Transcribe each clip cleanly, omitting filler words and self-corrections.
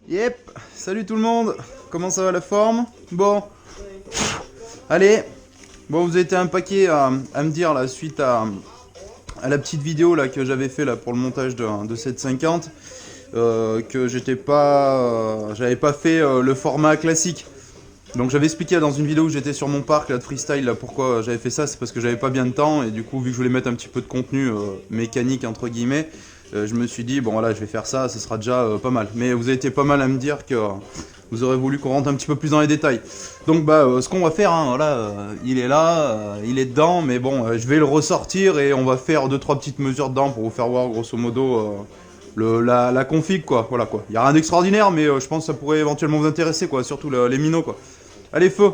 Yep, salut tout le monde, comment ça va la forme? Bon, allez, bon vous avez été un paquet à me dire là suite à la petite vidéo là que j'avais fait là pour le montage de 750 que j'avais pas fait le format classique. Donc j'avais expliqué dans une vidéo où j'étais sur mon parc là, de freestyle là, pourquoi j'avais fait ça, c'est parce que j'avais pas bien de temps et du coup vu que je voulais mettre un petit peu de contenu mécanique entre guillemets, je me suis dit bon voilà je vais faire ça, ce sera déjà pas mal. Mais vous avez été pas mal à me dire que vous aurez voulu qu'on rentre un petit peu plus dans les détails. Donc ce qu'on va faire, hein, voilà, il est là, il est dedans, mais bon je vais le ressortir et on va faire 2-3 petites mesures dedans pour vous faire voir grosso modo la config quoi, voilà quoi. Il y a rien d'extraordinaire mais je pense que ça pourrait éventuellement vous intéresser quoi, surtout les minots quoi. Allez, feu!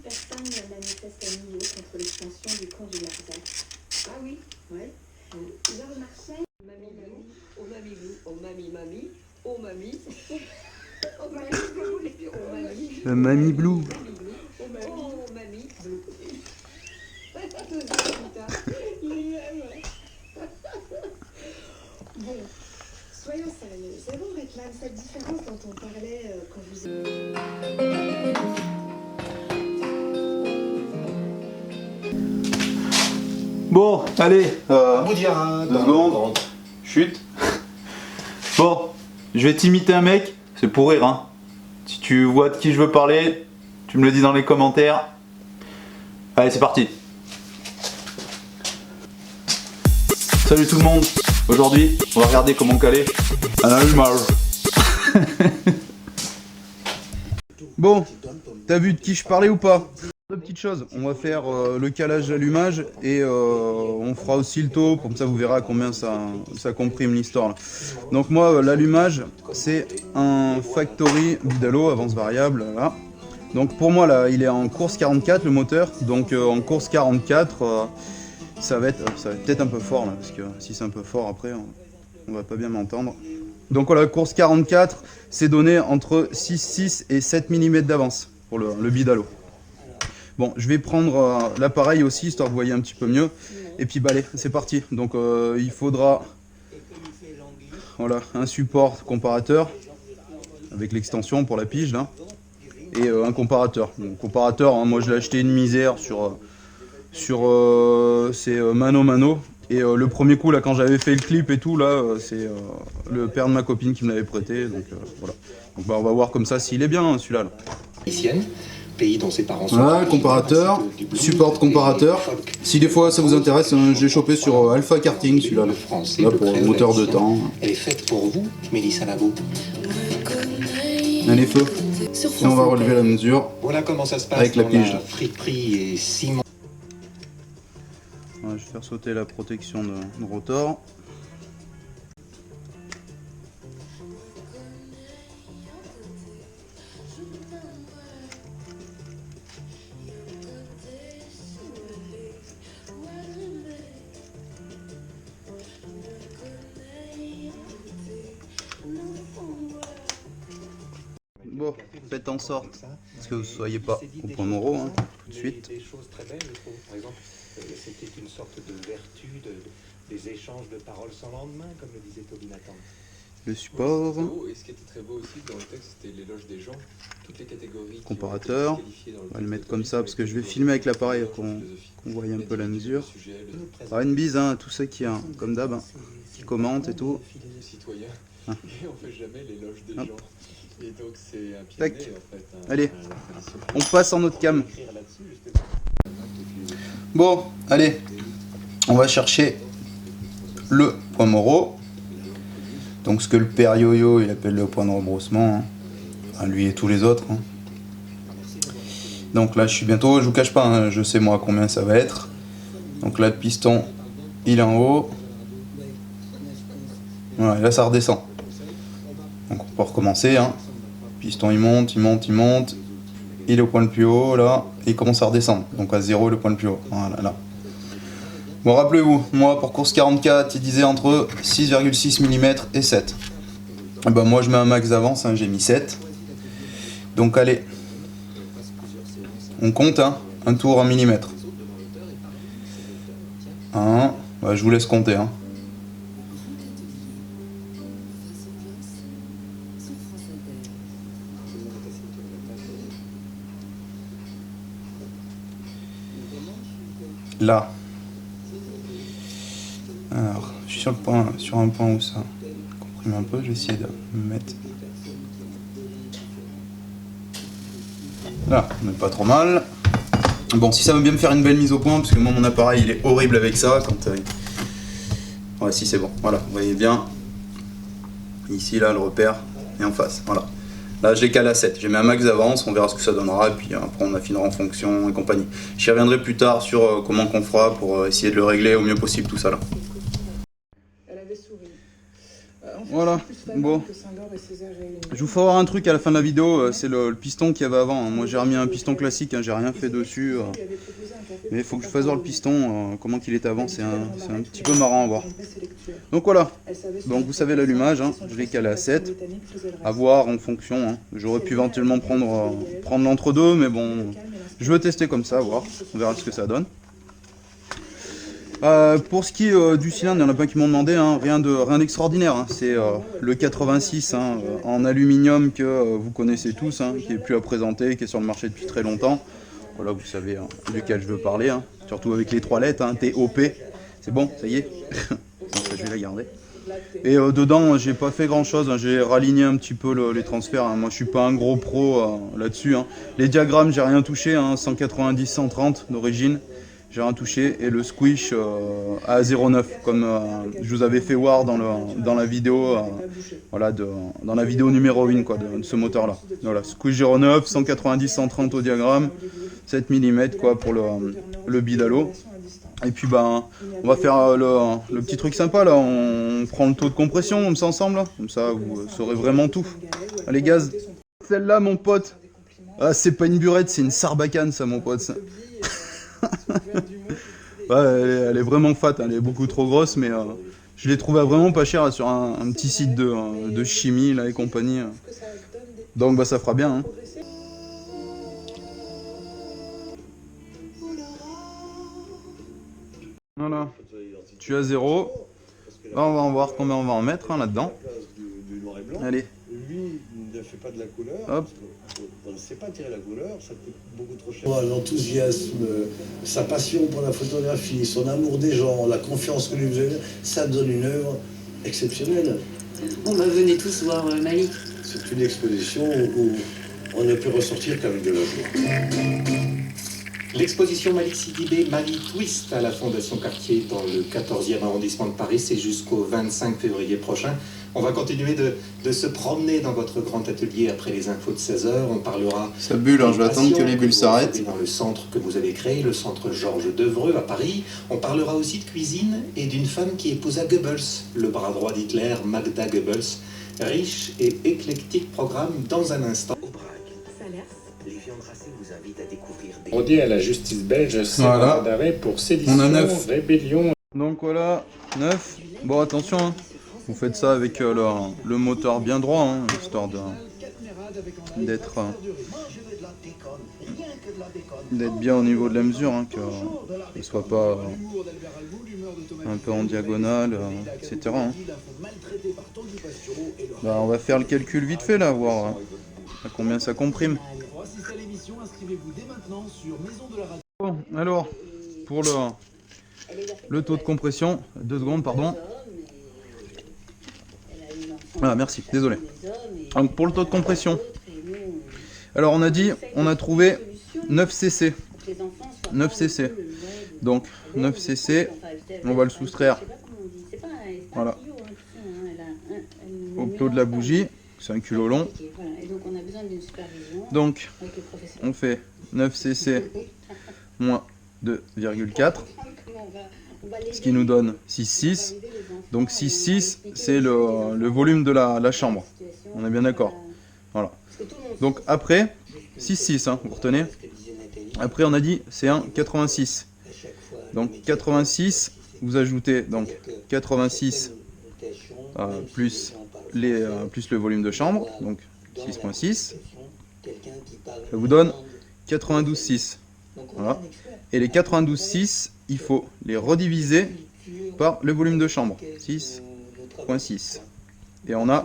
Personne ne manifeste à Millau contre l'extension du camp du Larzac. Ah oui, Ouais. Là de Marseille, mamie Blou, oh mamie Blou, oh mamie mamie, oh mamie, oh mamie Blou, et puis oh mamie, Mamie Blue. oh mamie Blou. Bon, soyons sérieux. C'est bon, Redman, cette différence dont on parlait quand vous... Bon, allez, Boudirin, 2 secondes. Chut. Bon, je vais t'imiter un mec, c'est pour rire, hein. Si tu vois de qui je veux parler, tu me le dis dans les commentaires. Allez, c'est parti. Salut tout le monde. Aujourd'hui, on va regarder comment caler un allumage. Bon, t'as vu de qui je parlais ou pas? Deux petites choses, on va faire le calage d'allumage et on fera aussi le taux, comme ça vous verrez à combien ça comprime l'histoire. Donc moi l'allumage c'est un Factory Bidalo avance variable là. Donc pour moi là il est en course 44 le moteur, donc en course 44 ça va être peut-être un peu fort là, parce que si c'est un peu fort après on va pas bien m'entendre. Donc voilà, course 44 c'est donné entre 6 et 7 mm d'avance pour le Bidalo. Bon, je vais prendre l'appareil aussi, histoire de vous voyez un petit peu mieux. Et puis bah allez, c'est parti. Donc il faudra voilà, un support comparateur avec l'extension pour la pige là. Et un comparateur. Donc, comparateur, hein, moi je l'ai acheté une misère sur c'est Mano. Et le premier coup là quand j'avais fait le clip et tout là, c'est le père de ma copine qui me l'avait prêté. Donc voilà. Donc bah on va voir comme ça s'il est bien hein, celui-là. Là. Pays dont ses parents sont Voilà, comparateur, support comparateur. Si des fois ça vous intéresse, je l'ai chopé sur Alpha Karting celui-là. Là pour le moteur de temps. Elle est faite pour vous, Mélissa Labo. Allez feu. Et on va relever la mesure. Voilà comment ça se passe avec la dans pige. la friperie et Simon. Ouais, je vais faire sauter la protection de rotor. Bon, faites en sorte que vous ne soyez pas au point Moreau hein, tout de suite. Des choses très belles, je trouve. Par exemple, c'était une sorte de vertu des échanges de paroles sans lendemain, comme le disait Toby Nathan. Le support, Et ce qui était très beau aussi dans le texte, c'était l'éloge des gens, toutes les catégories. comparateur. On va le mettre comme ça parce que je vais filmer avec l'appareil qu'on voit un peu la mesure. Alors une bise hein, à tous ceux qui, hein, comme d'hab, hein, qui commentent et tout. Citoyens, Ah. et on fait jamais l'éloge des Hop. gens. Et donc c'est un Tac. pionnier en fait. Allez, on passe en autre cam. Bon, allez, on va chercher le point Moreau. Donc ce que le père Yo-Yo il appelle le point de rebroussement. Hein. Enfin, lui et tous les autres. Hein. Donc là je suis bientôt, je vous cache pas, hein, je sais moi combien ça va être. Donc là le piston il est en haut. Voilà, et là ça redescend. Donc on peut recommencer. Hein. Piston il monte. Il est au point le plus haut là. Et il commence à redescendre. Donc à 0 le point le plus haut. Voilà là. Bon rappelez-vous, moi pour course 44 il disait entre 6,6 mm et 7. Et ben moi je mets un max d'avance, hein, j'ai mis 7. Donc allez, on compte hein, un tour en millimètres. 1, je vous laisse compter. Hein. Là. Alors, je suis sur un point où ça comprime un peu, je vais essayer de me mettre. Là, on n'est pas trop mal. Bon, si ça veut bien me faire une belle mise au point, parce que moi mon appareil il est horrible avec ça. Quand, ouais, si c'est bon, voilà, vous voyez bien. Ici, là, le repère est en face, voilà. Là, j'ai calé à 7, j'ai mis un max d'avance, on verra ce que ça donnera, et puis après on affinera en fonction et compagnie. J'y reviendrai plus tard sur comment qu'on fera pour essayer de le régler au mieux possible, tout ça là. Voilà, bon. Je vous ferai voir un truc à la fin de la vidéo, c'est le piston qu'il y avait avant. Moi j'ai remis un piston classique, hein, j'ai rien fait dessus. Mais il faut que je fasse voir le piston, comment qu'il était avant, c'est un petit peu marrant à voir. Donc voilà, donc vous savez l'allumage, hein, je l'ai calé à 7. À voir en fonction, hein. J'aurais pu éventuellement prendre l'entre-deux, mais bon, je veux tester comme ça, voir, on verra ce que ça donne. Pour ce qui est du cylindre, il y en a plein qui m'ont demandé, hein, rien d'extraordinaire, hein. C'est le 86 hein, en aluminium que vous connaissez tous, hein, qui est plus à présenter, qui est sur le marché depuis très longtemps. Voilà, vous savez hein, duquel je veux parler, hein, surtout avec les 3 lettres, hein, TOP, c'est bon, ça y est. Donc, je vais la garder. Et dedans, j'ai pas fait grand chose, hein, j'ai raligné un petit peu les transferts, hein. Moi je suis pas un gros pro là-dessus, hein. Les diagrammes, j'ai rien touché, hein, 190-130 d'origine. J'ai rien touché et le squish à 0,9 comme je vous avais fait voir dans la vidéo voilà, dans la vidéo numéro 1 quoi, de ce moteur là. Voilà, squish 0,9, 190-130 au diagramme, 7 mm quoi pour le bidalo. Et puis ben on va faire le petit truc sympa là, on prend le taux de compression comme ça ensemble là. Comme ça vous saurez vraiment tout. Allez gaz. Celle-là mon pote, ah, c'est pas une burette, c'est une sarbacane ça mon pote. Ouais, elle est vraiment fat, elle est beaucoup trop grosse, mais je l'ai trouvée vraiment pas chère sur un petit site de chimie là et compagnie. Donc bah ça fera bien. Hein. Voilà, tu as 0. Là on va en voir combien on va en mettre hein, là-dedans. Allez. Lui ne fait pas de la couleur. Hop. On ne sait pas tirer la couleur, ça coûte beaucoup trop cher. L'enthousiasme, sa passion pour la photographie, son amour des gens, la confiance que lui faisait, ça donne une œuvre exceptionnelle. On va venir tous voir Malik. C'est une exposition où on ne peut ressortir qu'avec de la joie. L'exposition Malik Sidibé, Mali Twist à la Fondation Cartier dans le 14e arrondissement de Paris, c'est jusqu'au 25 février prochain. On va continuer de se promener dans votre grand atelier après les infos de 16h. On parlera... Ça bulle, hein, je vais attendre que les bulles s'arrêtent. Dans le centre que vous avez créé, le centre Georges Devreux à Paris. On parlera aussi de cuisine et d'une femme qui épousa Goebbels, le bras droit d'Hitler, Magda Goebbels. Riche et éclectique programme dans un instant. Au Braque, les viandes racées vous invitent à découvrir des... On dit à la justice belge, c'est voilà. mandat d'arrêt pour sédition, on a 9. Rébellion. Donc voilà, 9. Bon attention, hein. Vous faites ça avec le moteur bien droit, hein, histoire d'être bien au niveau de la mesure, hein, que ne soit pas un peu en diagonale, etc. Hein. Bah, on va faire le calcul vite fait là, voir à combien ça comprime. Bon, alors, pour le taux de compression, 2 secondes, pardon. Ah merci, désolé. Donc pour le taux de compression, alors on a dit, on a trouvé 9 cc. 9 cc. Donc 9 cc, on va le soustraire. Voilà. Au taux de la bougie, c'est un culot long. Donc on fait 9 cc moins 2,4. Ce qui nous donne 6,6. Donc 6,6 c'est le volume de la chambre. On est bien d'accord. Voilà. Donc après, 6,6, hein, vous retenez. Après on a dit c'est un 86. Donc 86, vous ajoutez donc 86 plus le volume de chambre, donc 6,6. Ça vous donne 92,6. Voilà. Et les 92,6, il faut les rediviser par le volume de chambre, 6,6. Et on a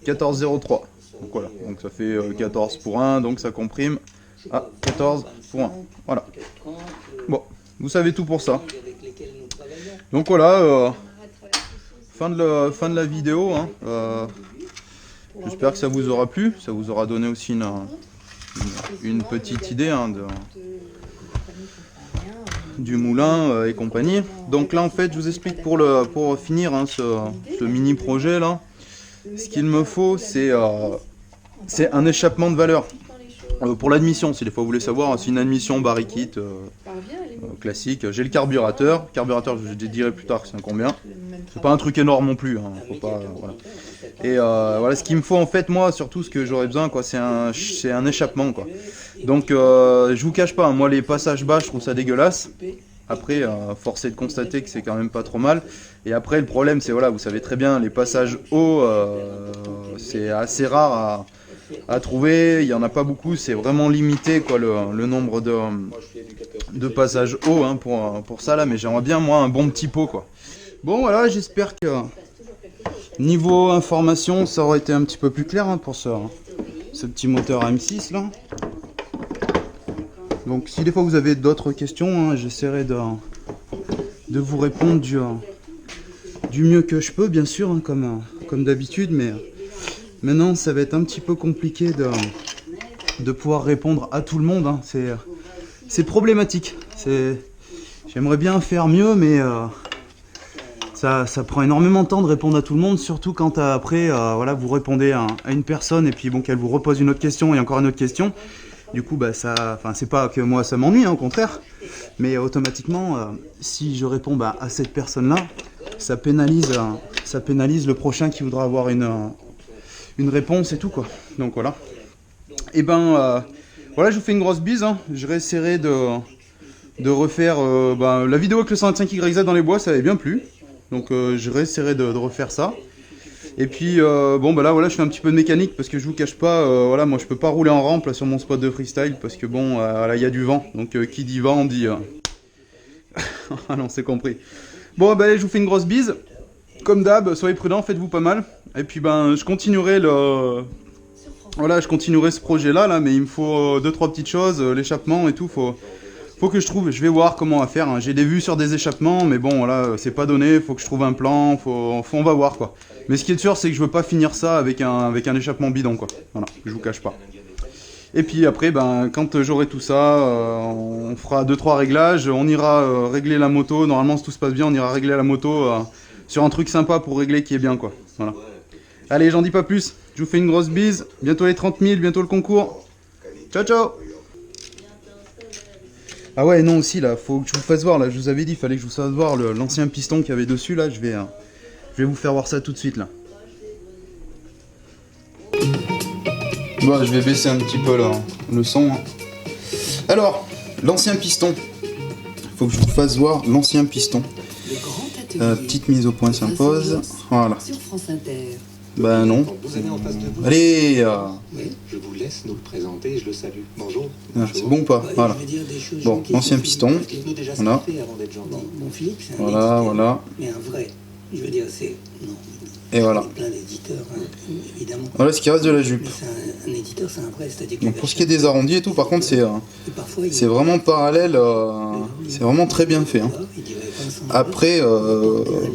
14,03. Donc voilà, donc ça fait 14 pour 1, donc ça comprime à 14 pour 1. Voilà. Bon, vous savez tout pour ça. Donc voilà, fin de la vidéo. Hein. J'espère que ça vous aura plu, ça vous aura donné aussi une petite idée hein, du moulin et compagnie. Donc là en fait je vous explique pour finir hein, ce mini projet là, ce qu'il me faut c'est un échappement de valeur. Pour l'admission, si des fois vous voulez savoir, c'est une admission barry kit classique. J'ai le carburateur, je dirai plus tard c'est un combien. C'est pas un truc énorme non plus, hein, faut pas, voilà. Et voilà ce qu'il me faut en fait moi, surtout ce que j'aurais besoin quoi, c'est un échappement quoi. Donc je vous cache pas, moi les passages bas je trouve ça dégueulasse. Après force est de constater que c'est quand même pas trop mal. Et après le problème c'est voilà, vous savez très bien, les passages hauts c'est assez rare à trouver, il n'y en a pas beaucoup, c'est vraiment limité quoi, le nombre de passages hauts hein, pour ça là, mais j'aimerais bien moi un bon petit pot quoi. Bon voilà, j'espère que niveau information ça aurait été un petit peu plus clair hein, pour ce petit moteur M6 là. Donc si des fois vous avez d'autres questions, hein, j'essaierai de vous répondre du mieux que je peux bien sûr, hein, comme d'habitude, mais maintenant ça va être un petit peu compliqué de pouvoir répondre à tout le monde, hein. C'est problématique, j'aimerais bien faire mieux mais ça prend énormément de temps de répondre à tout le monde, surtout quand après voilà, vous répondez à une personne et puis bon, qu'elle vous repose une autre question et encore une autre question. Du coup bah c'est pas que moi ça m'ennuie hein, au contraire, mais automatiquement si je réponds à cette personne là, ça pénalise le prochain qui voudra avoir une réponse et tout quoi. Donc voilà. Et voilà, je vous fais une grosse bise, hein. Je réessayerai de refaire la vidéo avec le 125YZ dans les bois, ça avait bien plu. Donc je réessayerai de refaire ça. Et puis bon bah là voilà, je fais un petit peu de mécanique parce que je vous cache pas, voilà, moi je peux pas rouler en rampe là, sur mon spot de freestyle parce que bon là il y a du vent. Donc qui dit vent dit ah non, c'est compris. Bon bah allez, je vous fais une grosse bise. Comme d'hab, soyez prudents, faites-vous pas mal. Et puis je continuerai je continuerai ce projet là, mais il me faut 2-3 petites choses, l'échappement et tout, faut que je trouve, je vais voir comment à faire, hein. J'ai des vues sur des échappements, mais bon voilà, c'est pas donné, faut que je trouve un plan, on va voir quoi. Mais ce qui est sûr, c'est que je veux pas finir ça avec un échappement bidon quoi. Voilà, je vous cache pas. Et puis après, quand j'aurai tout ça, on fera 2-3 réglages, on ira régler la moto, normalement si tout se passe bien, on ira régler la moto sur un truc sympa pour régler qui est bien quoi. Voilà. Allez, j'en dis pas plus, je vous fais une grosse bise, bientôt les 30 000, bientôt le concours. Ciao ciao. Ah ouais non aussi là, faut que je vous fasse voir là, je vous avais dit, fallait que je vous fasse voir l'ancien piston qu'il y avait dessus là, je vais vous faire voir ça tout de suite là. Bon, je vais baisser un petit peu là, le son. Hein. Alors, l'ancien piston. Faut que je vous fasse voir l'ancien piston. Petite mise au point s'impose. Voilà. Bah non. Allez Oui, je vous laisse nous le présenter et je le salue. Bonjour. C'est bon ou pas? Voilà. Bon, l'ancien piston. Voilà. Voilà. Mais un vrai, je veux dire, c'est... Et voilà. Plein d'éditeurs, hein, évidemment. Voilà ce qui reste de la jupe. Un éditeur, c'est un vrai, c'est-à-dire que... Donc pour ce qui est des arrondis et tout, par contre, c'est vraiment parallèle, c'est vraiment très bien fait. Hein. Après,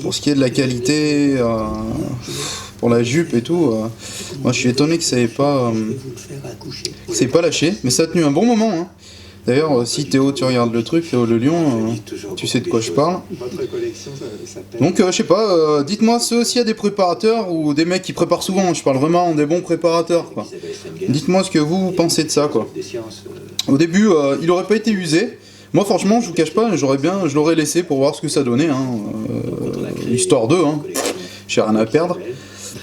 pour ce qui est de la qualité, pour la jupe et tout, moi je suis étonné que ça n'ait pas, lâché, mais ça a tenu un bon moment. Hein. D'ailleurs, si Théo, tu regardes le truc, Théo le Lion, tu sais de quoi je parle. Donc, je sais pas, dites-moi s'il y a des préparateurs ou des mecs qui préparent souvent, je parle vraiment des bons préparateurs, quoi. Dites-moi ce que vous pensez de ça, quoi. Au début, il aurait pas été usé. Moi, franchement, je vous cache pas, je l'aurais laissé pour voir ce que ça donnait, hein. Histoire d'eux, hein. J'ai rien à perdre.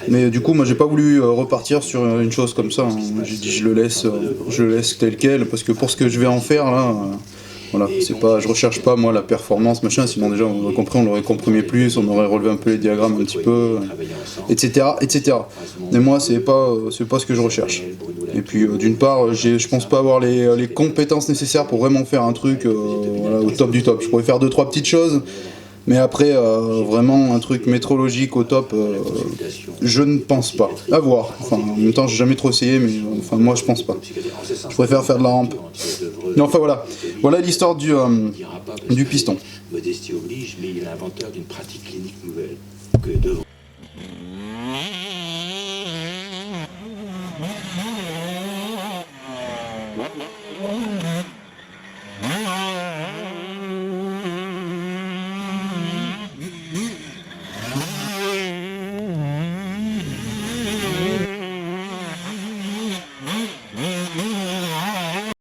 Mais du coup, moi, j'ai pas voulu repartir sur une chose comme ça. Hein. J'ai dit, je le laisse tel quel, parce que pour ce que je vais en faire là, Voilà, c'est pas, je recherche pas moi la performance, machin, sinon déjà on aurait compris, on l'aurait comprimé plus, on aurait relevé un peu les diagrammes un petit peu, etc. etc. Mais moi c'est pas ce que je recherche. Et puis d'une part, je pense pas avoir les compétences nécessaires pour vraiment faire un truc voilà, au top du top. Je pourrais faire 2-3 petites choses, mais après vraiment un truc métrologique au top, je ne pense pas. À voir. Enfin, en même temps j'ai jamais trop essayé, mais enfin moi je pense pas. Je préfère faire de la rampe. Mais enfin voilà. Voilà l'histoire du piston. Modestie oblige, mais il est l'inventeur d'une pratique clinique nouvelle que devant